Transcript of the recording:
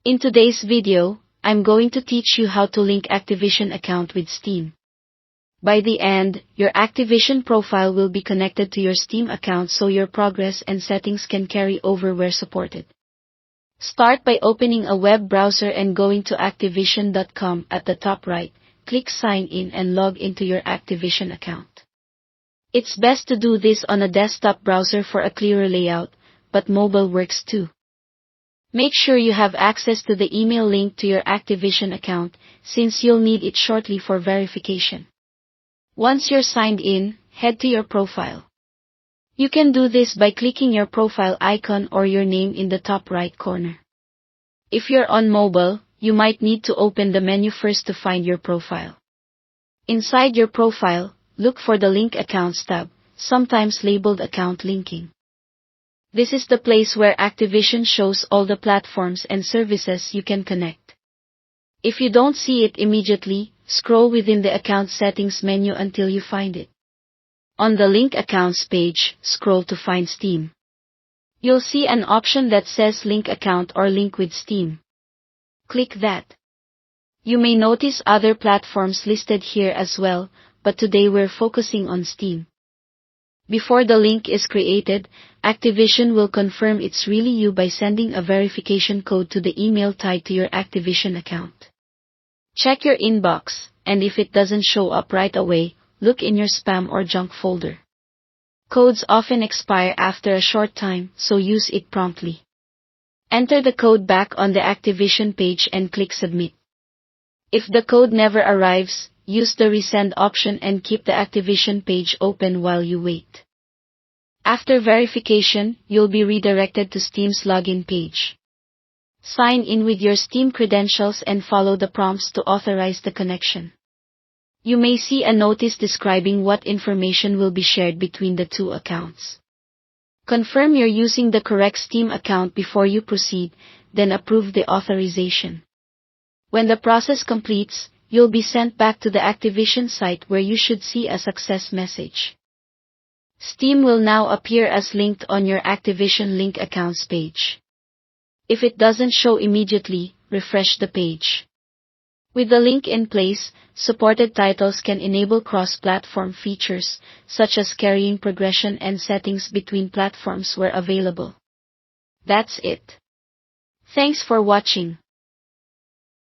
In today's video, I'm going to teach you how to link Activision account with Steam. By the end, your Activision profile will be connected to your Steam account so your progress and settings can carry over where supported. Start by opening a web browser and going to Activision.com at the top right, click Sign In and log into your Activision account. It's best to do this on a desktop browser for a clearer layout, but mobile works too. Make sure you have access to the email link to your Activision account, since you'll need it shortly for verification. Once you're signed in, head to your profile. You can do this by clicking your profile icon or your name in the top right corner. If you're on mobile, you might need to open the menu first to find your profile. Inside your profile, look for the Link Accounts tab, sometimes labeled Account Linking. This is the place where Activision shows all the platforms and services you can connect. If you don't see it immediately, scroll within the Account Settings menu until you find it. On the Link Accounts page, scroll to find Steam. You'll see an option that says Link Account or Link with Steam. Click that. You may notice other platforms listed here as well, but today we're focusing on Steam. Before the link is created, Activision will confirm it's really you by sending a verification code to the email tied to your Activision account. Check your inbox, and if it doesn't show up right away, look in your spam or junk folder. Codes often expire after a short time, so use it promptly. Enter the code back on the Activision page and click Submit. If the code never arrives, use the resend option and keep the Activision page open while you wait. After verification, you'll be redirected to Steam's login page. Sign in with your Steam credentials and follow the prompts to authorize the connection. You may see a notice describing what information will be shared between the two accounts. Confirm you're using the correct Steam account before you proceed, then approve the authorization. When the process completes, you'll be sent back to the Activision site where you should see a success message. Steam will now appear as linked on your Activision Link Accounts page. If it doesn't show immediately, refresh the page. With the link in place, supported titles can enable cross-platform features, such as carrying progression and settings between platforms where available. That's it. Thanks for watching.